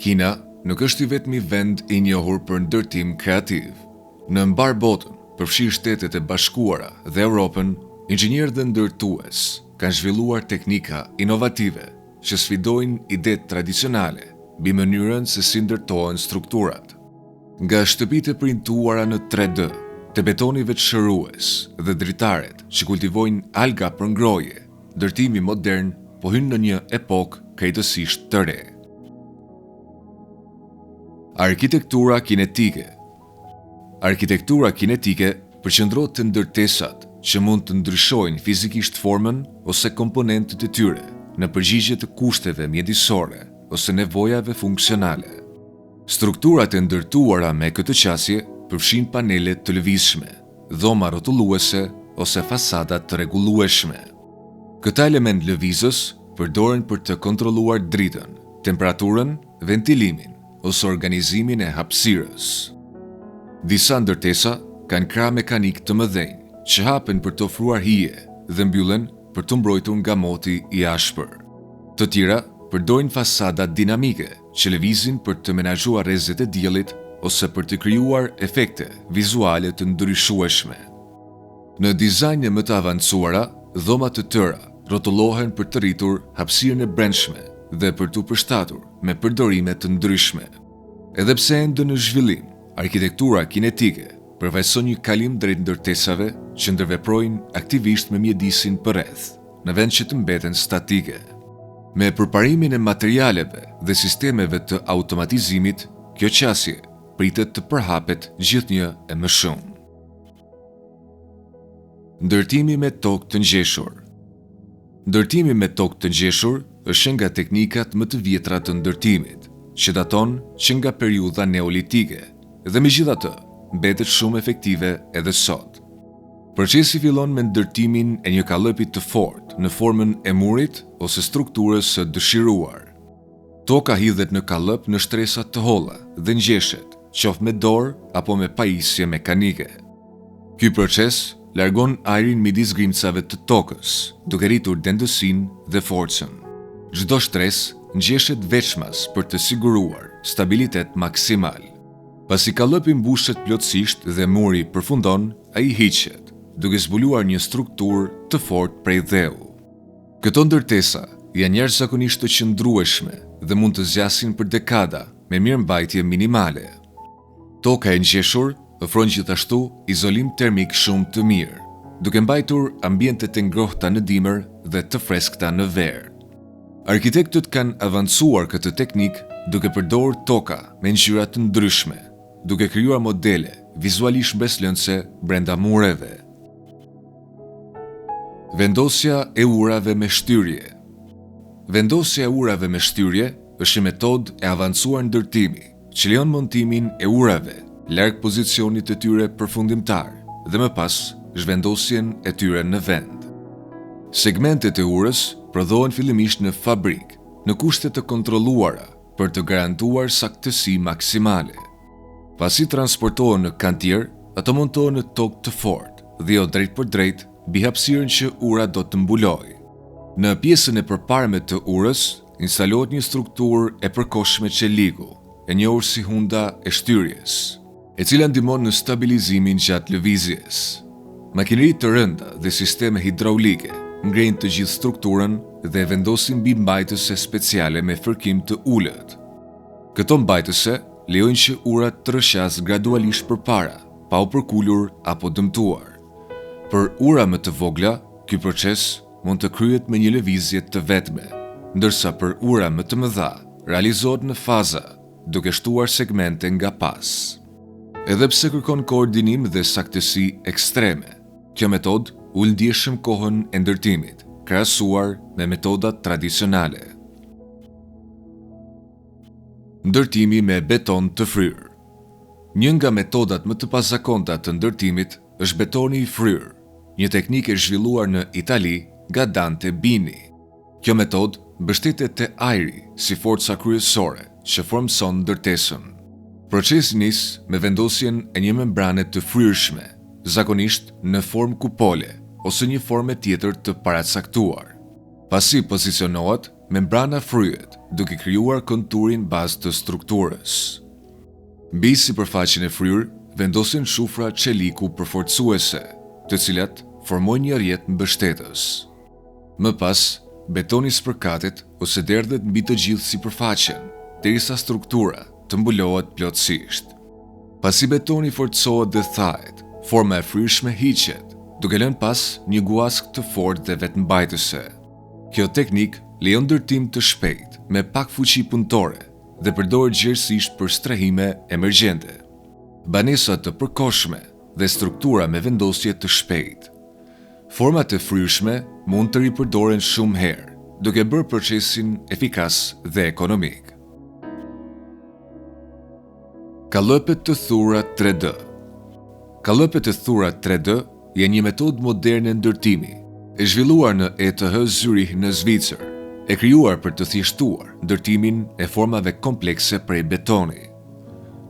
Kina nuk është i vetmi vend i njohur për ndërtim kreativ. Në mbar botën, përfshirë Shtetet e Bashkuara dhe Europën, inxhinierë dhe ndërtues kanë zhvilluar teknika inovative që sfidojnë idetë tradicionale mbi mënyrën se si ndërtohen strukturat. Nga shtëpitë e printuara në 3D, te betonive të shërues dhe dritaret që kultivojnë alga për ngroje, ndërtimi modern po hyn në një epokë krejtësisht të re. Arkitektura kinetike. Arkitektura kinetike përqendrohet te ndërtesat që mund të ndryshojnë fizikisht formën ose komponentët e tyre në përgjigje të kushteve mjedisore ose nevojave funksionale. Strukturat e ndërtuara me këtë qasje përfshin panele të lëvizshme, dhoma rrotulluese ose fasada të rregullueshme. Këta element lëvizës përdoren për të kontrolluar dritën, temperaturën, ventilimin ose organizimin e hapësirës. Disa ndërtesa kanë krah mekanik të mëdhenj që hapen për të ofruar hije dhe mbyllen për të mbrojtur nga moti i ashpër. Të tjera përdorin fasada dinamike që lëvizin për të menaxhuar rrezet e diellit ose për të krijuar efekte vizuale të ndryshueshme. Në dizajne më të avancuara, dhoma të tëra rrotullohen për të rritur hapësirën e brendshme dhe për të përshtatur me përdorime të ndryshme. Edhe pse ende në zhvillim, arkitektura kinetike përfaqëson një kalim drejt ndërtesave që ndërveprojnë aktivisht me mjedisin përreth, në vend që të mbeten statike. Me përparimin e materialeve dhe sistemeve të automatizimit, kjo qasje pritet të përhapet gjithnjë e më shumë. Ndërtimi me tokë të ngjeshur. Ndërtimi me tokë të ngjeshur është nga teknikat më të vjetra të ndërtimit, që daton që nga periudha neolitike, dhe megjithatë mbetet shumë efektive edhe sot. Procesi fillon me ndërtimin e një kallëpi të fortë në formën e murit ose strukturës së dëshiruar. Toka hidhet në kallëp në shtresa të holla dhe ngjeshet, qoftë me dorë apo me pajisje mekanike. Ky proces largon ajrin midis grimcave të tokës, duke rritur dendësinë dhe forcën. Çdo shtresë ngjeshet veçmas për të siguruar stabilitet maksimal. Pasi kallëpi mbushet plotësisht dhe muri përfundon, ai hiqet, duke zbuluar një strukturë të fortë prej dheu. Këto ndërtesa janë jashtëzakonisht të qëndrueshme dhe mund të zgjasin për dekada me mirëmbajtje minimale. Toka e ngjeshur ofron gjithashtu izolim termik shumë të mirë, duke mbajtur ambientet e ngrohta në dimër dhe të freskëta në verë. Arkitektët kanë avancuar këtë teknik duke përdorur toka me ngjyra të ndryshme, duke krijuar modele vizualisht mbreslëndse brenda mureve. Vendosja e urave me shtyrje. Vendosja e urave me shtyrje është një metodë e avancuar ndërtimi që lejon montimin e urave larg pozicionit të tyre përfundimtar dhe më pas zhvendosjen e tyre në vend. Segmentet e urës prodhohen fillimisht në fabrik, në kushte të kontrolluara për të garantuar saktësi maksimale. Pasi transportohen në kantier, ato montohen në tokë të fortë dhe jo drejt për drejt mbi hapësirën që ura do të mbulojë. Në pjesën e përparme të urës instalohet një strukturë e përkohshme çeliku, e njohur si hunda e shtyrjes, e cila ndihmon në stabilizimin gjatë lëvizjes. Makineri të rënda dhe sisteme hidraulike ngrejnë të gjithë strukturën dhe vendosin mbi mbajtëse speciale me fërkim të ulët. Këto mbajtëse lejojnë që urat të rrëshas gradualisht përpara, pa u përkulur apo dëmtuar. Për ura më të vogla, ky proces mund të kryhet me një lëvizje të vetme, ndërsa për ura më të mëdha realizohet në faza, duke shtuar segmente nga pas. Edhe pse kërkon koordinim dhe saktësi ekstreme, kjo metodë ul ndjeshëm kohën e ndërtimit, krahasuar me metodat tradicionale. Ndërtimi me beton të fryrë. Një nga metodat më të pazakonta të ndërtimit është betoni i fryrë, një teknikë e zhvilluar në Itali nga Dante Bini. Kjo metodë mbështetet te ajri si forca kryesore që formson ndërtesën. Procesi nis me vendosjen e një membrane të fryrshme, zakonisht në formë kupole ose një formë tjetër të paracaktuar. Pasi pozicionohet, membrana fryhet duke krijuar konturin bazë të strukturës. Mbi sipërfaqen e fryrë vendosen shufra çeliku përforcuese, të cilat formojnë një rrjet mbështetës. Më pas, betoni spërkatet ose derdhet mbi të gjithë sipërfaqen, derisa struktura të mbulohet plotësisht. Pasi betoni forcohet dhe thahet, forma e fryrshme hiqet, duke lënë pas një guask të fortë dhe vetmbajtëse. Kjo teknik lejon ndërtim të shpejt me pak fuqi punëtore dhe përdoret gjerësisht për strehime emergjente, banesa të përkohshme dhe struktura me vendosje të shpejtë. Format e fryrshme mund të ripërdoren shumë herë, duke bërë procesin efikas dhe ekonomik. Kallëpet të thura 3D. Kallëpet e thura 3D janë një metodë moderne ndërtimi, e zhvilluar në ETH Zürich në Zvicër, e krijuar për të thjeshtuar ndërtimin e formave komplekse prej betoni.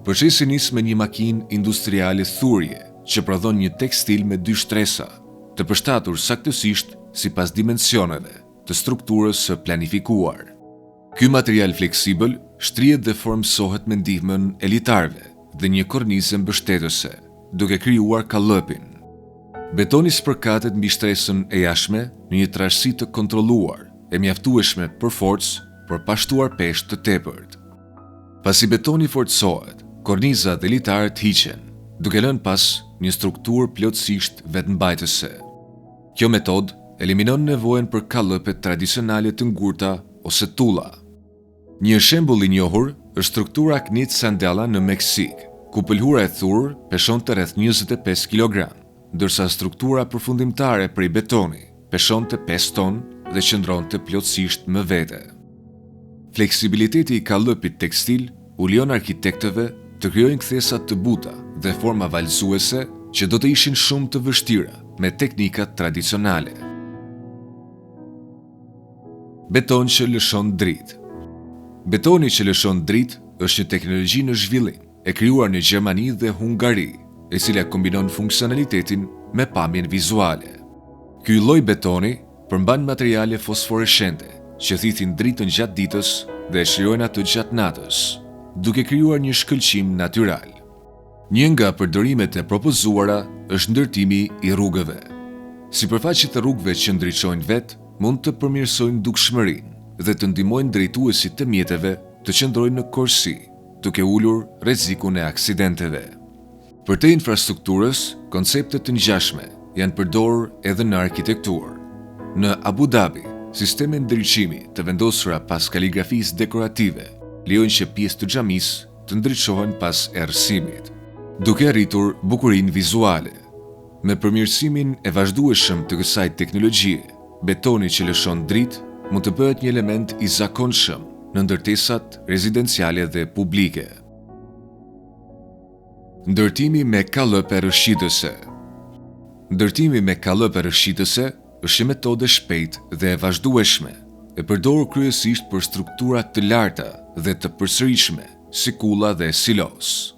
Procesi nis me një makinë industriale thurje që prodhon një tekstil me 2 shtresa, të përshtatur saktësisht sipas dimensioneve të strukturës së planifikuar. Ky material fleksibël shtrihet dhe formsohet me ndihmën e litarëve dhe një kornizë mbështetëse, duke krijuar kallëpin. Betoni spërkatet mbi shtresën e jashtme në një trashësi të kontrolluar e mjaftueshme për forcë, por pa shtuar peshë të tepërt. Pasi betoni forcohet, korniza dhe litarët hiqen, duke lënë pas një strukturë plotësisht vetmbajtëse. Kjo metodë eliminon nevojën për kallëpe tradicionale të ngurta ose tulla. Një shembull i njohur është struktura Knit Sandela në Meksik, ku pëlhura e thurë peshonte rreth 25 kg, ndërsa struktura përfundimtare prej betoni peshonte 5 ton dhe qëndronte plotësisht më vete. Fleksibiliteti i kallëpit tekstil u lejon arkitektëve të krijojnë kthesa të buta dhe forma valësuese që do të ishin shumë të vështira me teknikat tradicionale. Beton që lëshon dritë. Betoni që lëshon dritë është një teknologji në zhvillim, e krijuar në Gjermani dhe Hungari, e cila kombinon funksionalitetin me pamjen vizuale. Ky lloj betoni përmban materiale fosforeshente që thithin dritën gjatë ditës dhe e shijojnë atë gjatë natës, duke krijuar një shkëlqim natyral. Një nga përdorimet e propozuara është ndërtimi i rrugëve. Sipërfaqet e rrugëve që ndriçojnë vetë mund të përmirësojnë dukshmërinë dhe të ndihmojnë drejtuesit të mjeteve të qëndrojnë në korsi, duke ulur rrezikun e aksidenteve. Për te infrastrukturës, koncepte të ngjashme janë përdorur edhe në arkitekturë. Në Abu Dhabi, sisteme ndriçimi të vendosura pas kaligrafisë dekorative lejojnë që pjesë të xhamisë të ndriçohen pas errësimit, duke arritur bukurinë vizuale. Me përmirësimin e vazhdueshëm të kësaj teknologjie, betoni që lëshon dritë mund të bëhet një element i zakonshëm në ndërtesat rezidenciale dhe publike. Ndërtimi me kallëpe rrëshqitëse. Ndërtimi me kallëpe rrëshqitëse është një metodë shpejtë dhe e vazhdueshme, e përdorur kryesisht për struktura të larta dhe të përsëritshme, si kulla dhe silos.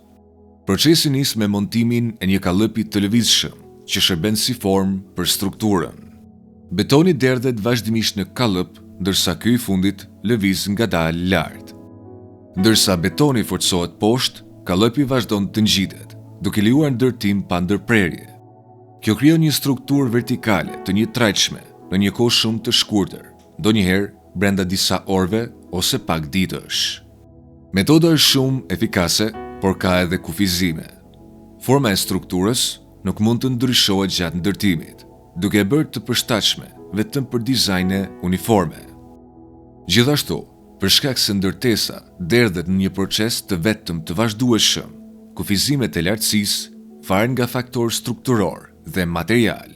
Procesi nis me montimin e një kallëpi të lëvizshëm që shërben si formë për strukturën. Betoni derdhet vazhdimisht në kallëp, ndërsa ky i fundit lëviz ngadalë lart. Ndërsa betoni forcohet poshtë, kallëpi vazhdon të ngjitet, duke lejuar ndërtim pa ndërprerje. Kjo krijon një strukturë vertikale të njëtrajtshme në një kohë shumë të shkurtër, ndonjëherë brenda disa orëve ose pak ditësh. Metoda është shumë efikase, por ka edhe kufizime. Forma e strukturës nuk mund të ndryshohet gjatë ndërtimit, duke e bërë të përshtatshme vetëm për dizajne uniforme. Gjithashtu, për shkak se ndërtesa derdhet në një proces të vetëm të vazhdueshëm, kufizimet e lartësisë faren nga faktor strukturor dhe material.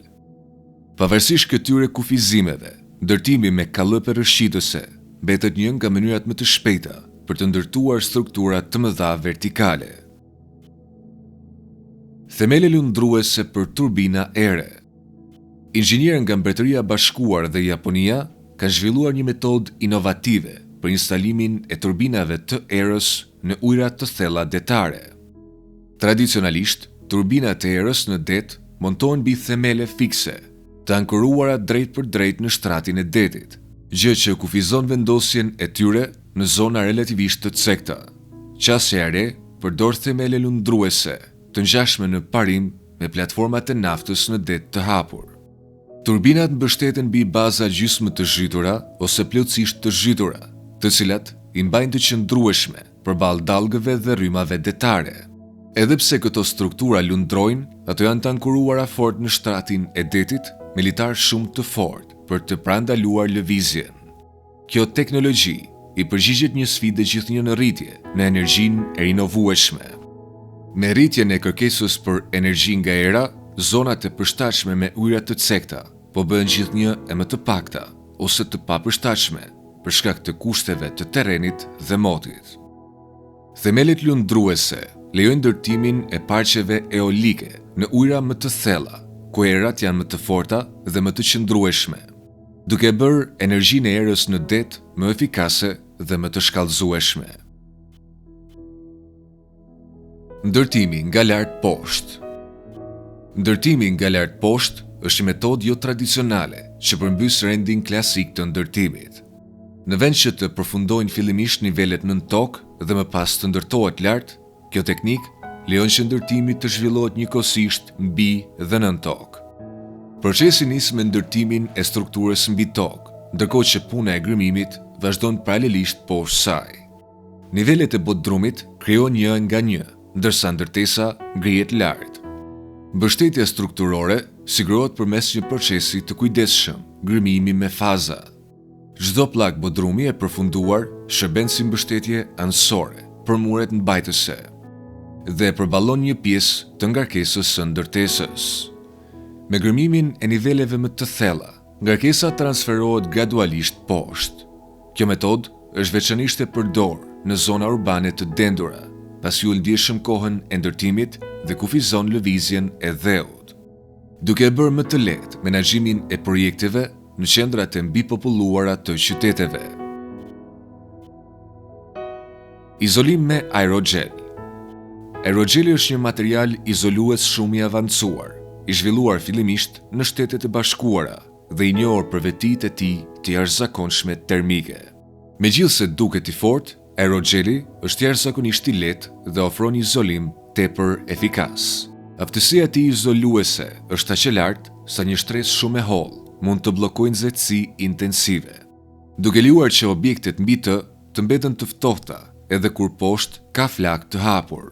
Pavarësisht këtyre kufizimeve, ndërtimi me kallëpe rrëshqitëse mbetet një nga mënyrat më të shpejta për të ndërtuar struktura të mëdha vertikale. Themele lundruese për turbina ere. Inxhinierë nga Mbretëria e Bashkuar dhe Japonia kanë zhvilluar një metodë inovative për instalimin e turbinave të erës në ujëra të thella detare. Tradicionalisht, turbinat e erës në det montohen mbi themele fikse, të ankoruara drejt për drejt në shtratin e detit, gjë që kufizon vendosjen e tyre në zona relativisht të cekta. Qasja e re përdor themele lundruese të ngjashme në parim me platformat e naftës në det të hapur. Turbinat mbështeten mbi baza gjysmë të zhytura ose plotësisht të zhytura, të cilat i mbajnë të qëndrueshme përballë dallgëve dhe rrymave detare. Edhe pse këto struktura lundrojnë, ato janë të ankuruara fort në shtratin e detit, militar shumë të fortë për të parandaluar lëvizjen. Kjo teknologji i përgjigjet një sfide gjithnjë në rritje në energjinë e rinovueshme. Me rritjen e kërkesës për energji nga era, zonat e përshtatshme me ujëra të cekta po bëhen gjithnjë e më të pakta ose të papërshtatshme për shkak të kushteve të terrenit dhe motit. Themelet lundruese lejojnë ndërtimin e parqeve eolike në ujëra më të thella, ku erat janë më të forta dhe më të qëndrueshme, duke bërë energjinë e erës në det më efikase dhe më të shkallëzueshme. Ndërtimi nga lart poshtë. Ndërtimi nga lart poshtë është një metodë jo tradicionale që përmbys rendin klasik të ndërtimit. Në vend që të përfundojnë fillimisht nivelet nën tokë dhe më pas të ndërtohet lart, kjo teknik lejon që ndërtimi të zhvillohet njëkohësisht mbi dhe nën tokë. Procesi nis me ndërtimin e strukturës mbi tokë, ndërkohë që puna e gërmimit vazhdon paralelisht poshtë saj. Nivelet e bodrumit krijohen një nga një, ndërsa ndërtesa ngrihet lart. Mbështetja strukturore sigurohet përmes një procesi të kujdesshëm, gërmimi me faza. Çdo pllak bodrumi e përfunduar shërben si mbështetje anësore për muret mbajtëse dhe përballon një pjesë të ngarkesës së ndërtesës. Me gërmimin e niveleve më të thella, ngarkesa transferohet gradualisht poshtë. Kjo metodë është veçanërisht e përdorur në zona urbane të dendura, pasi u ndjeshëm kohën e ndërtimit dhe kufizon lëvizjen e dheut, duke bërë më të lehtë menaxhimin e projekteve në qendrat e mbipopulluara të qyteteve. Izolim me aerogel. Aerogeli është një material izolues shumë i avancuar, i zhvilluar fillimisht në Shtetet e Bashkuara dhe i njohur për vetitë e tij të jashtëzakonshme termike. Megjithse duket i fortë, aerogeli është jashtëzakonisht i lehtë dhe ofron izolim tepër efikas. Aftësia e tij izoluese është aq e lartë sa një shtresë shumë e hollë mund të bllokojë nxehtësi intensive, duke lejuar që objektet mbi të mbeten të ftohta edhe kur poshtë ka flak të hapur.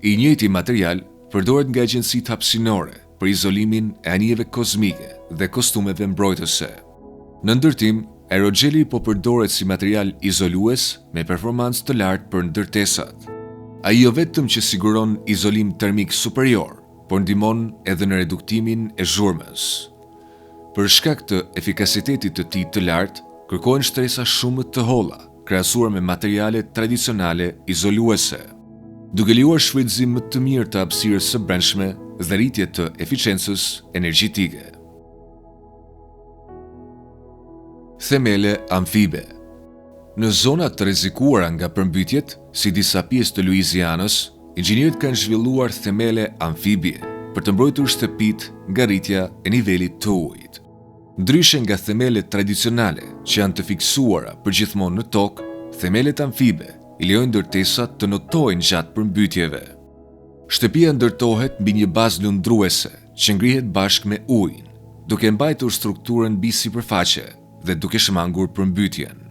I njëjti material përdoret nga agjencitë hapësinore për izolimin e anijeve kozmike dhe kostumeve mbrojtëse. Në ndërtim, aerogeli po përdoret si material izolues me performancë të lartë për ndërtesat. Ai jo vetëm që siguron izolim termik superior, por ndihmon edhe në reduktimin e zhurmës. Për shkak të efikasitetit të tij të lartë, kërkohen shtresa shumë të holla, krahasuar me materiale tradicionale izoluese, duke lejuar shfrytëzim më të mirë të hapësirës së brendshme dhe rritje të eficiencës energjetike. Themele amfibe. Në zonat të rrezikuara nga përmbytjet, si disa pjesë të Luizianës, inxhinierët kanë zhvilluar themele amfibie për të mbrojtur shtëpitë nga rritja e nivelit të ujit. Ndryshe nga themelet tradicionale që janë të fiksuara përgjithmonë në tokë, themelet amfibe i lejojnë ndërtesat të notojnë gjatë përmbytjeve. Shtëpia ndërtohet mbi një bazë lundruese që ngrihet bashkë me ujin, duke mbajtur strukturën mbi sipërfaqe dhe duke shmangur përmbytjen.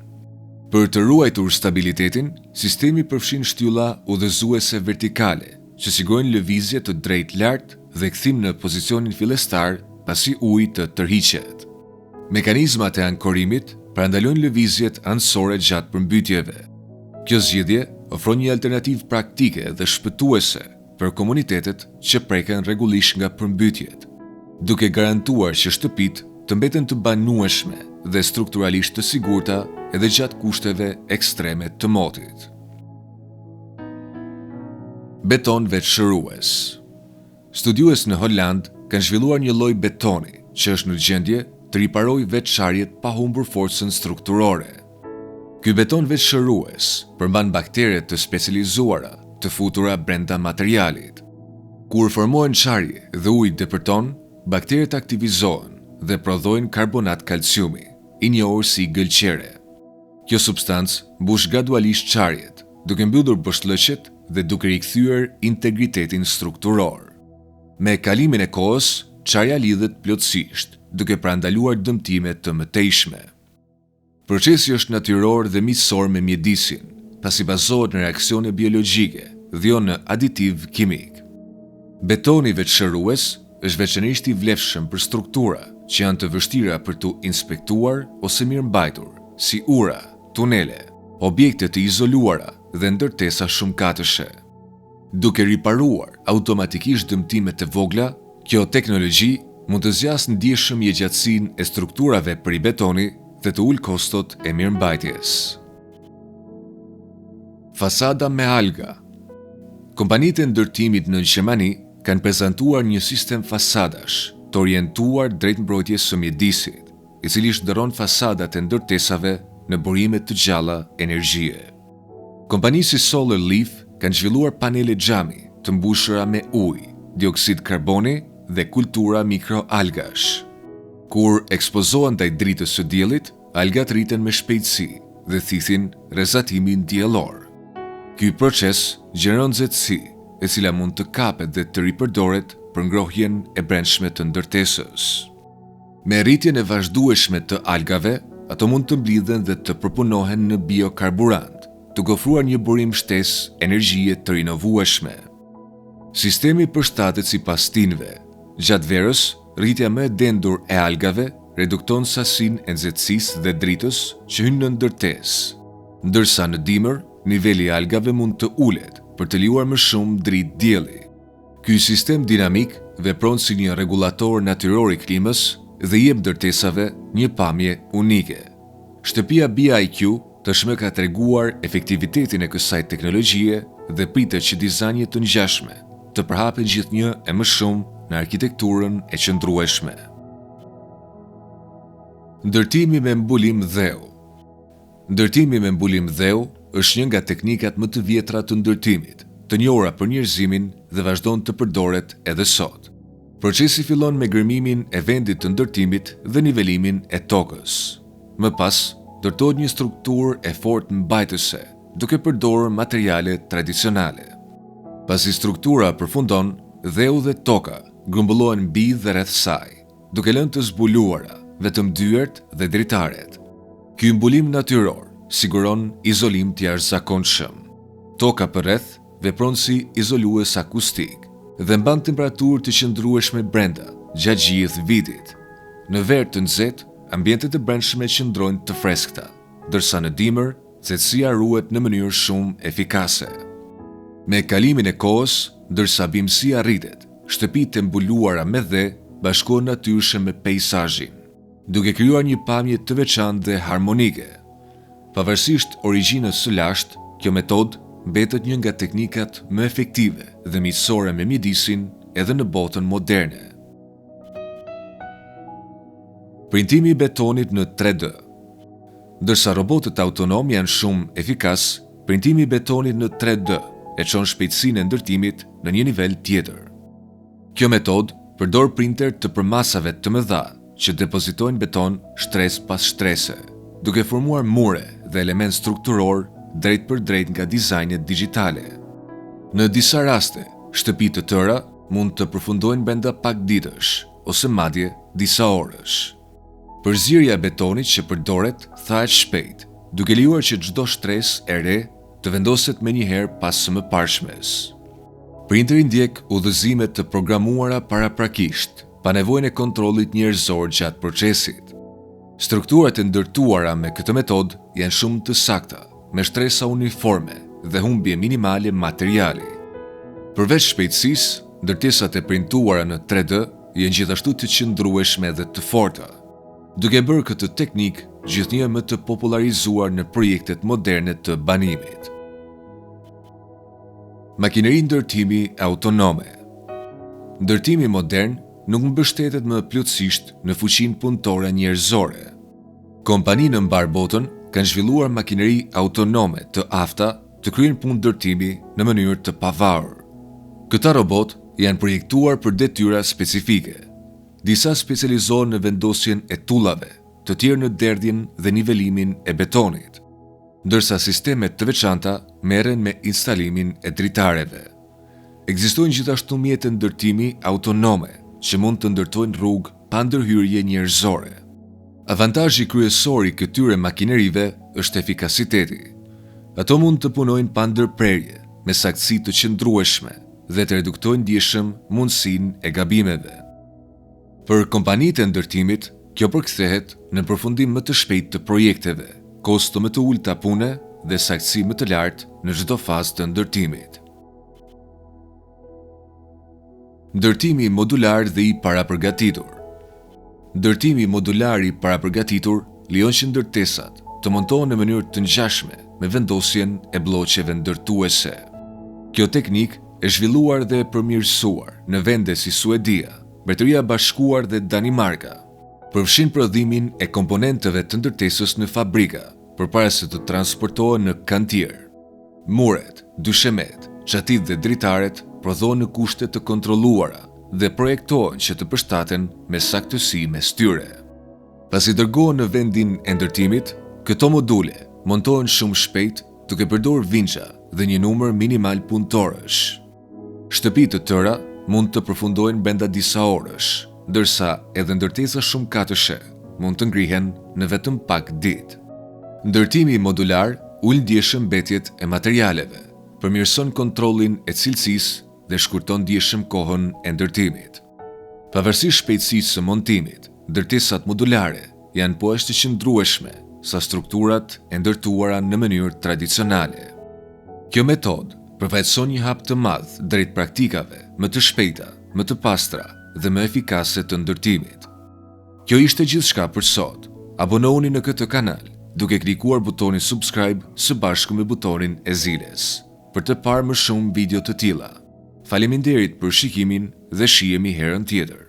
Për të ruajtur stabilitetin, sistemi përfshin shtylla udhëzuese vertikale që sigurojnë lëvizje të drejtë lart dhe kthim në pozicionin fillestar pasi uji të tërhiqet. Mekanizmat e ankorimit parandalojnë lëvizjet anësore gjatë përmbytjeve. Kjo zgjidhje ofron një alternativë praktike dhe shpëtuese për komunitetet që preken rregullisht nga përmbytjet, duke garantuar që shtëpitë të mbeten të banueshme dhe strukturalisht të sigurta edhe gjatë kushteve ekstreme të motit. Beton veçshërues. Studiues në Holand kanë zhvilluar një lloj betoni që është në gjendje të riparojë veçarjet pa humbur forcën strukturore. Ky beton veçshërues përmban baktere të specializuara të futura brenda materialit. Kur formohen çarje dhe uji depërton, bakteret aktivizohen dhe prodhojnë karbonat kalciumi, i njohur si gëlqere. Kjo substancë mbush gradualisht qarjet, duke mbyllur bështllëqet dhe duke rikthyer integritetin strukturor. Me kalimin e kohës, qarja lidhet plotësisht, duke parandaluar dëmtime të mëtejshme. Procesi është natyror dhe miqësor me mjedisin, pasi bazohet në reaksione biologjike dhe jo në aditiv kimik. Betoni veçërues është veçanërisht i vlefshëm për struktura që janë të vështira për tu inspektuar ose mirëmbajtur, si ura, tunele, objekte të izoluara dhe ndërtesa shumëkatëshe. Duke riparuar automatikisht dëmtimet e vogla, kjo teknologji mund të zjasë ndjeshëm jetësinë e strukturave për i betoni dhe të ulë kostot e mirëmbajtjes. Fasada me alga. Kompanitë e ndërtimit në Gjermani kanë prezantuar një sistem fasadash të orientuar drejt mbrojtjes së mjedisit, i cili shndërron fasadat e ndërtesave në burime të gjalla energjie. Kompanitë si Solar Leaf kanë zhvilluar panele xhami të mbushura me ujë, dioksid karboni dhe kultura mikroalgash. Kur ekspozohen ndaj dritës së diellit, algat rriten me shpejtësi dhe thithin rrezatimin diellor. Ky proces gjeneron nxehtësi, e cila mund të kapet dhe të ripërdoret për ngrohjen e brendshme të ndërtesës. Me rritjen e vazhdueshme të algave, ato mund të mblidhen dhe të përpunohen në biokarburant, të ofruar një burim shtesë energjie të rinovueshme. Sistemi përshtatet sipas tinëve. Gjatë verës, rritja më e dendur e algave redukton sasinë e nxehtësisë dhe dritës që hyn në ndërtesë, ndërsa në dimër, niveli i algave mund të ulet për të lijuar më shumë dritë dielli. Ky sistem dinamik vepron si një rregulator natyror i klimës dhe jep ndërtesave një pamje unike. Shtëpia BIQ tashmë ka treguar efektivitetin e kësaj teknologjie dhe pritet që dizajnet të ngjashme të përhapen gjithnjë e më shumë në arkitekturën e qëndrueshme. Ndërtimi me mbulim dheu. Ndërtimi me mbulim dheu është një nga teknikat më të vjetra të ndërtimit, të njohura për njerëzimin dhe vazhdon të përdoret edhe sot. Procesi fillon me gërmimin e vendit të ndërtimit dhe nivelimin e tokës. Më pas, ndërtohet një strukturë e fortë mbajtëse, duke përdorur materiale tradicionale. Pasi struktura përfundon, dheu dhe toka grumbullohen mbi dhe rreth saj, duke lënë të zbuluara vetëm dyert dhe dritaret. Ky mbulim natyror siguron izolim të jashtëzakonshëm. Toka përreth vepron si izolues akustik dhe mban temperaturë të qëndrueshme brenda gjatë gjithë vitit. Në ver të nxehtë, ambientet e brendshme qëndrojnë të freskëta, ndërsa në dimër, nxehtësia ruhet në mënyrë shumë efikase. Me kalimin e kohës, ndërsa bimësia rritet, shtëpitë e mbuluara me dhe bashkohen natyrshe me peizazhin, duke krijuar një pamje të veçantë dhe harmonike. Pavarësisht origjinës së lashtë, kjo metodë mbetet një nga teknikat më efektive dhe miqësore me mjedisin edhe në botën moderne. Printimi i betonit në 3D. Ndërsa robotët autonom janë shumë efikas, printimi i betonit në 3D e çon shpejtësinë e ndërtimit në një nivel tjetër. Kjo metodë përdor printer të përmasave të mëdha që depozitojnë beton shtresë pas shtrese, duke formuar mure dhe element strukturor drejt për drejt nga dizajnet digjitale. Në disa raste, shtëpi të tëra mund të përfundojnë brenda pak ditësh ose madje disa orësh. Përzierja e betonit që përdoret thahet shpejt, duke lejuar që çdo shtresë e re të vendoset menjëherë pas së mëparshmes. Printeri ndjek udhëzime të programuara paraprakisht, pa nevojën e kontrollit njerëzor gjatë procesit. Strukturat e ndërtuara me këtë metodë janë shumë të sakta, me shtresa uniforme dhe humbje minimale materiali. Përveç shpejtësisë, ndërtesat e printuara në 3D janë gjithashtu të qëndrueshme dhe të forta, duke bërë këtë teknikë gjithnjë më të popularizuar në projektet moderne të banimit. Makineri ndërtimi autonome. Ndërtimi modern nuk mbështetet më plotësisht në fuqinë punëtore njerëzore. Kompanitë në mbar botën kanë zhvilluar makineri autonome të afta të kryejnë punë ndërtimi në mënyrë të pavarur. Këta robot janë projektuar për detyra specifike. Disa specializohen në vendosjen e tullave, të tjerë në derdhjen dhe nivelimin e betonit, ndërsa sistemet të veçanta merren me instalimin e dritareve. Ekzistojnë gjithashtu mjete ndërtimi autonome që mund të ndërtojnë rrugë pa ndërhyrje njerëzore. Avantazhi kryesor i këtyre makinerive është efikasiteti. Ato mund të punojnë pa ndërprerje, me saktësi të qëndrueshme dhe të reduktojnë ndjeshëm mundësinë e gabimeve. Për kompanitë e ndërtimit, kjo përkthehet në përfundim më të shpejtë të projekteve, kosto më të ulta pune dhe saktësi më të lartë në çdo fazë të ndërtimit. Ndërtimi modular dhe i parapërgatitur. Ndërtimi modular i parapërgatitur lejon që ndërtesat të montohen në mënyrë të ngjashme me vendosjen e blloqeve ndërtuese. Kjo teknik e zhvilluar dhe përmirësuar në vende si Suedia, Mbretëria e Bashkuar dhe Danimarka. Përfshin prodhimin e komponenteve të ndërtesës në fabrika, përpara se të transportohen në kantier. Muret, dyshemet, çatit dhe dritaret prodhohen në kushte të kontrolluara dhe projektohen që të përshtaten me saktësi mes tyre. Pasi dërgohen në vendin e ndërtimit, këto module montohen shumë shpejt duke përdorur vinça dhe një numër minimal punëtorësh. Shtëpi të tëra mund të përfundojnë brenda disa orësh, ndërsa edhe ndërtesa shumë katëshe mund të ngrihen në vetëm pak ditë. Ndërtimi modular ul ndjeshëm mbetjet e materialeve, përmirëson kontrollin e cilësisë dhe shkurton ndjeshëm kohën e ndërtimit. Pavarësisht shpejtësisë së montimit, ndërtesat modulare janë po ashtu të qëndrueshme sa strukturat e ndërtuara në mënyrë tradicionale. Kjo metodë përfaqëson një hap të madh drejt praktikave më të shpejta, më të pastra dhe më efikase të ndërtimit. Kjo ishte gjithçka për sot. Abonohuni në këtë kanal duke klikuar butonin subscribe së bashku me butonin e zilës për të parë më shumë video të tilla. Faleminderit për shikimin dhe shihemi herën tjetër.